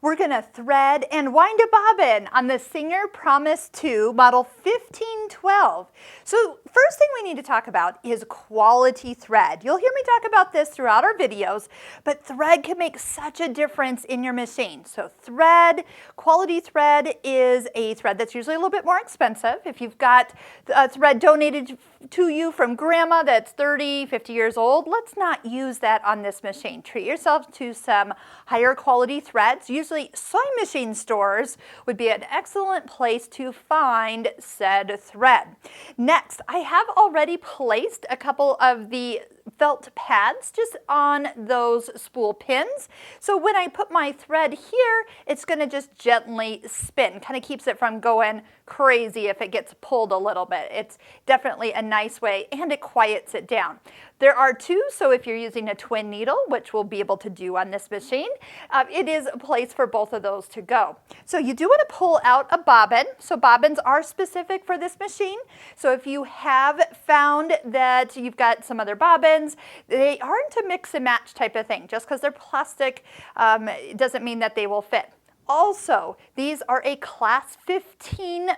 We're going to thread and wind a bobbin on the Singer Promise 2 model 1512. So first thing we need to talk about is quality thread. You'll hear me talk about this throughout our videos, but thread can make such a difference in your machine. So quality thread is a thread that's usually a little bit more expensive. If you've got a thread donated to you from grandma that's 30, 50 years old, let's not use that on this machine. Treat yourself to some higher quality threads. Usually sewing machine stores would be an excellent place to find said thread. Next, I have already placed a couple of the felt pads just on those spool pins. So when I put my thread here, it's going to just gently spin. Kind of keeps it from going crazy if it gets pulled a little bit. It's definitely a nice way, and it quiets it down. There are two, so if you're using a twin needle, which we'll be able to do on this machine, it is a place for both of those to go. So you do want to pull out a bobbin. So bobbins are specific for this machine. So if you have found that you've got some other bobbins, they aren't a mix and match type of thing. Just because they're plastic it doesn't mean that they will fit. Also, these are a class 15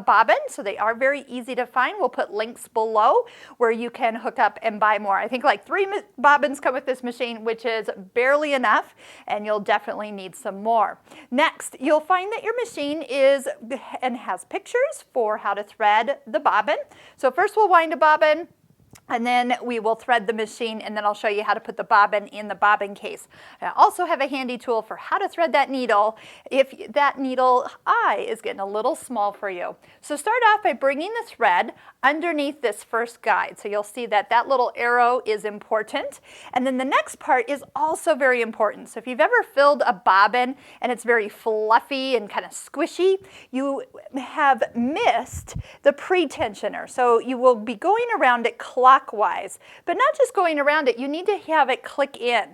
bobbin, so they are very easy to find. We'll put links below where you can hook up and buy more. I think like 3 bobbins come with this machine, which is barely enough, and you'll definitely need some more. Next, you'll find that your machine has pictures for how to thread the bobbin. So first we'll wind a bobbin, and then we will thread the machine, and then I'll show you how to put the bobbin in the bobbin case. I also have a handy tool for how to thread that needle if that needle eye is getting a little small for you. So start off by bringing the thread underneath this first guide. So you'll see that that little arrow is important. And then the next part is also very important. So if you've ever filled a bobbin and it's very fluffy and kind of squishy, you have missed the pre-tensioner. So you will be going around it clockwise, but not just going around it, you need to have it click in.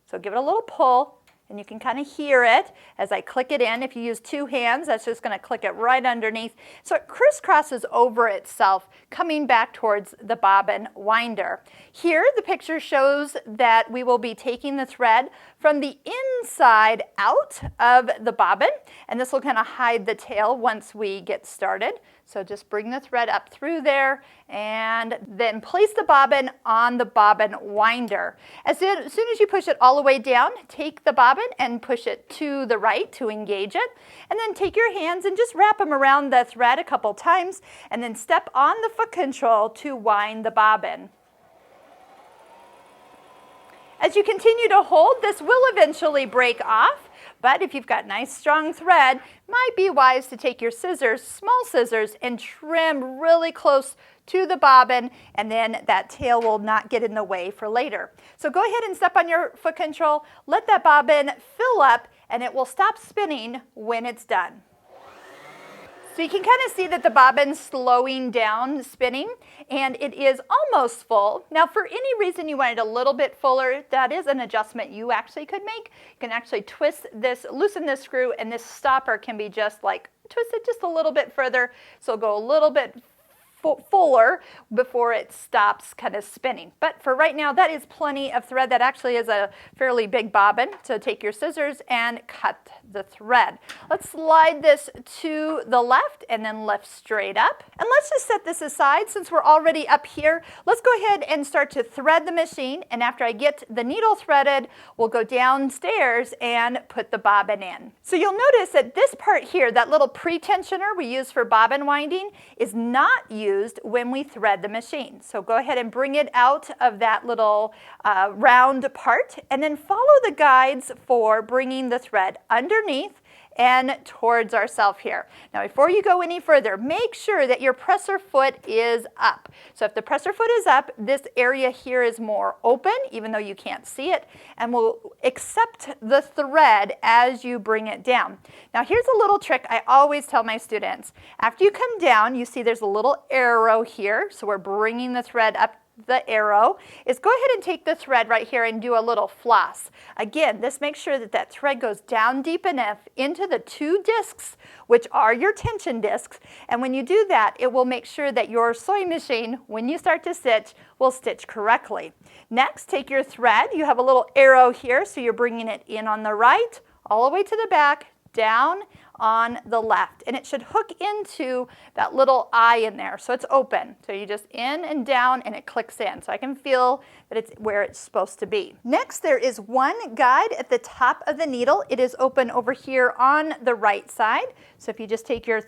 So give it a little pull, and you can kind of hear it as I click it in. If you use 2 hands, that's just going to click it right underneath. So it crisscrosses over itself, coming back towards the bobbin winder. Here, the picture shows that we will be taking the thread from the inside out of the bobbin, and this will kind of hide the tail once we get started. So just bring the thread up through there and then place the bobbin on the bobbin winder. As soon as you push it all the way down, take the bobbin and push it to the right to engage it. And then take your hands and just wrap them around the thread a couple times, and then step on the foot control to wind the bobbin. As you continue to hold, this will eventually break off, but if you've got nice strong thread, it might be wise to take your scissors, small scissors, and trim really close to the bobbin, and then that tail will not get in the way for later. So go ahead and step on your foot control, let that bobbin fill up, and it will stop spinning when it's done. So you can kind of see that the bobbin's slowing down spinning, and it is almost full. Now, for any reason you want it a little bit fuller, that is an adjustment you actually could make. You can actually twist this, loosen this screw, and this stopper can be just like twist it just a little bit further, so it'll go a little bit fuller before it stops kind of spinning. But for right now, that is plenty of thread. That actually is a fairly big bobbin. So take your scissors and cut the thread. Let's slide this to the left and then lift straight up. And let's just set this aside since we're already up here. Let's go ahead and start to thread the machine. And after I get the needle threaded, we'll go downstairs and put the bobbin in. So you'll notice that this part here, that little pre-tensioner we use for bobbin winding, is not used when we thread the machine. So go ahead and bring it out of that little round part, and then follow the guides for bringing the thread underneath and towards ourselves here. Now before you go any further, make sure that your presser foot is up. So if the presser foot is up, this area here is more open, even though you can't see it, and will accept the thread as you bring it down. Now here's a little trick I always tell my students. After you come down, you see there's a little arrow here, so we're bringing the thread up. The arrow is go ahead and take the thread right here and do a little floss. Again, this makes sure that that thread goes down deep enough into the 2 discs, which are your tension discs. And when you do that, it will make sure that your sewing machine, when you start to stitch, will stitch correctly. Next, take your thread. You have a little arrow here, so you're bringing it in on the right, all the way to the back, down on the left. And it should hook into that little eye in there, so it's open. So you just in and down and it clicks in. So I can feel that it's where it's supposed to be. Next, there is one guide at the top of the needle. It is open over here on the right side. So if you just take your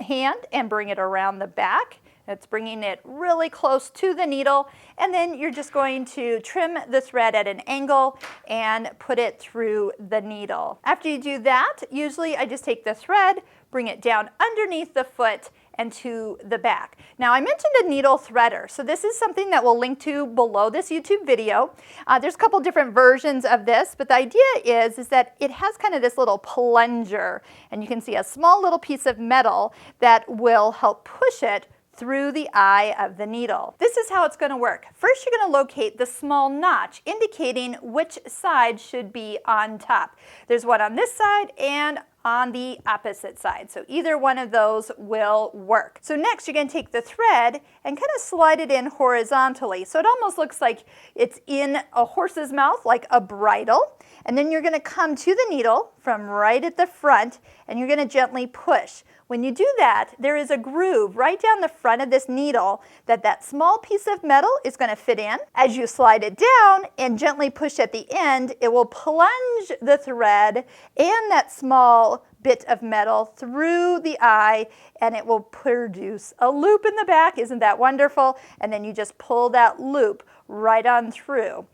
hand and bring it around the back, it's bringing it really close to the needle, and then you're just going to trim the thread at an angle and put it through the needle. After you do that, usually I just take the thread, bring it down underneath the foot and to the back. Now I mentioned a needle threader, so this is something that we'll link to below this YouTube video. There's a couple different versions of this, but the idea is that it has kind of this little plunger, and you can see a small little piece of metal that will help push it through the eye of the needle. This is how it's going to work. First, you're going to locate the small notch indicating which side should be on top. There's one on this side and on the opposite side, so either one of those will work. So next, you're going to take the thread and kind of slide it in horizontally, so it almost looks like it's in a horse's mouth, like a bridle. And then you're going to come to the needle from right at the front, and you're going to gently push. When you do that, there is a groove right down the front of this needle that small piece of metal is going to fit in. As you slide it down and gently push at the end, it will plunge the thread and that small bit of metal through the eye, and it will produce a loop in the back. Isn't that wonderful? And then you just pull that loop right on through.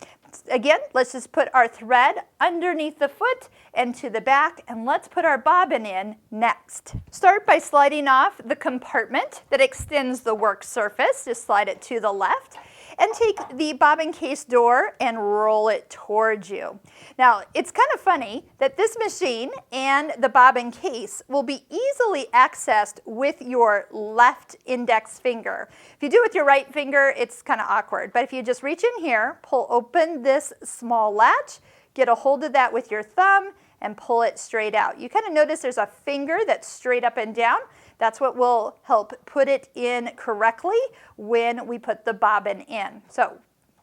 Again, let's just put our thread underneath the foot and to the back, and let's put our bobbin in next. Start by sliding off the compartment that extends the work surface. Just slide it to the left and take the bobbin case door and roll it towards you. Now, it's kind of funny that this machine and the bobbin case will be easily accessed with your left index finger. If you do it with your right finger, it's kind of awkward, but if you just reach in here, pull open this small latch, get a hold of that with your thumb, and pull it straight out. You kind of notice there's a finger that's straight up and down. That's what will help put it in correctly when we put the bobbin in. So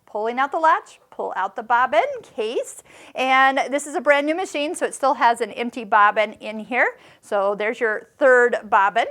pulling out the latch, pull out the bobbin case, and this is a brand new machine, so it still has an empty bobbin in here. So there's your third bobbin.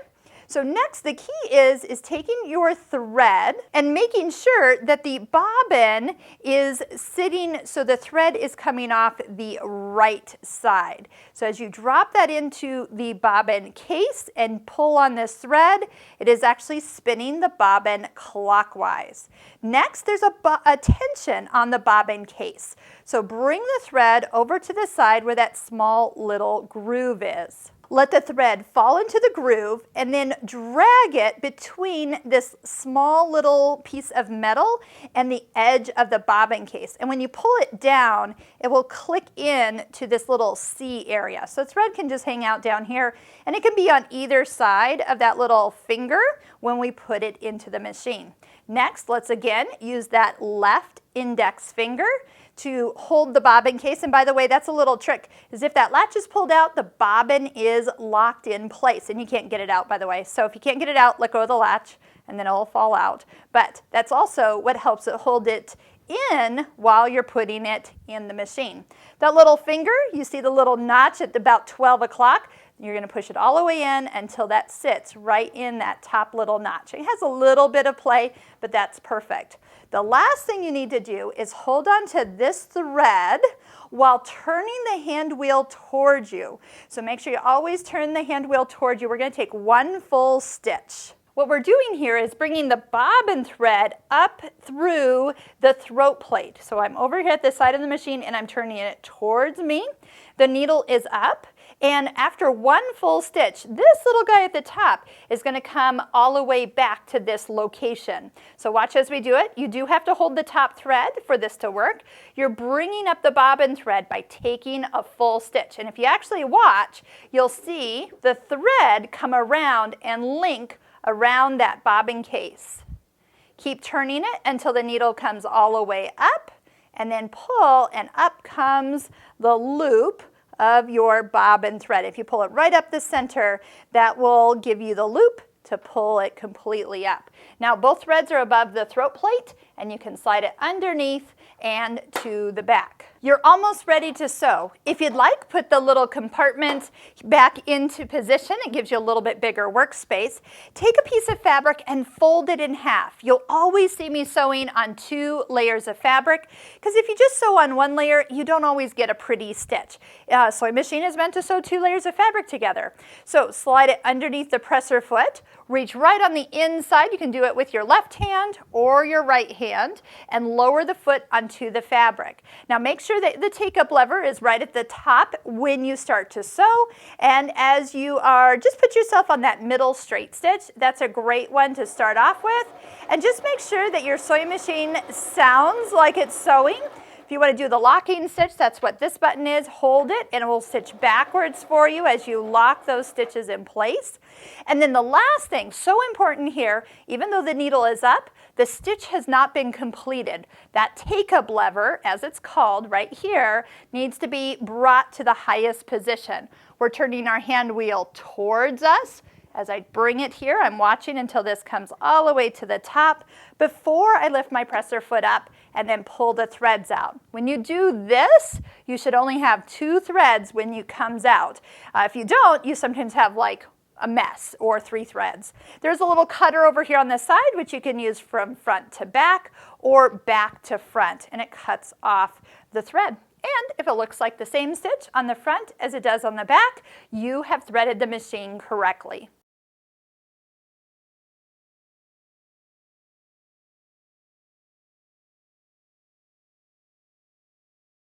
So next, the key is taking your thread and making sure that the bobbin is sitting so the thread is coming off the right side. So as you drop that into the bobbin case and pull on this thread, it is actually spinning the bobbin clockwise. Next, there's a tension on the bobbin case. So bring the thread over to the side where that small little groove is. Let the thread fall into the groove and then drag it between this small little piece of metal and the edge of the bobbin case. And when you pull it down, it will click in to this little C area. So thread can just hang out down here, and it can be on either side of that little finger when we put it into the machine. Next, let's again use that left index finger to hold the bobbin case. And by the way, that's a little trick, is if that latch is pulled out, the bobbin is locked in place, and you can't get it out, by the way. So if you can't get it out, let go of the latch and then it will fall out. But that's also what helps it hold it in while you're putting it in the machine. That little finger, you see the little notch at about 12 o'clock. You're going to push it all the way in until that sits right in that top little notch. It has a little bit of play, but that's perfect. The last thing you need to do is hold on to this thread while turning the hand wheel towards you. So make sure you always turn the hand wheel towards you. We're going to take one full stitch. What we're doing here is bringing the bobbin thread up through the throat plate. So I'm over here at the side of the machine and I'm turning it towards me. The needle is up. And after one full stitch, this little guy at the top is going to come all the way back to this location. So watch as we do it. You do have to hold the top thread for this to work. You're bringing up the bobbin thread by taking a full stitch. And if you actually watch, you'll see the thread come around and link around that bobbin case. Keep turning it until the needle comes all the way up, and then pull, and up comes the loop of your bobbin thread. If you pull it right up the center, that will give you the loop to pull it completely up. Now both threads are above the throat plate, and you can slide it underneath and to the back. You're almost ready to sew. If you'd like, put the little compartment back into position. It gives you a little bit bigger workspace. Take a piece of fabric and fold it in half. You'll always see me sewing on 2 layers of fabric, because if you just sew on 1 layer, you don't always get a pretty stitch. Sewing machine is meant to sew 2 layers of fabric together. So slide it underneath the presser foot, reach right on the inside. You can do it with your left hand or your right hand, and lower the foot onto the fabric. Now make sure that the take-up lever is right at the top when you start to sew, and as you are, just put yourself on that middle straight stitch. That's a great one to start off with, and just make sure that your sewing machine sounds like it's sewing. If you want to do the locking stitch, that's what this button is. Hold it and it will stitch backwards for you as you lock those stitches in place. And then the last thing, so important here, even though the needle is up, the stitch has not been completed. That take-up lever, as it's called right here, needs to be brought to the highest position. We're turning our hand wheel towards us. As I bring it here, I'm watching until this comes all the way to the top before I lift my presser foot up and then pull the threads out. When you do this, you should only have 2 threads when it comes out. If you don't, you sometimes have like a mess or 3 threads. There's a little cutter over here on the side which you can use from front to back or back to front, and it cuts off the thread. And if it looks like the same stitch on the front as it does on the back, you have threaded the machine correctly.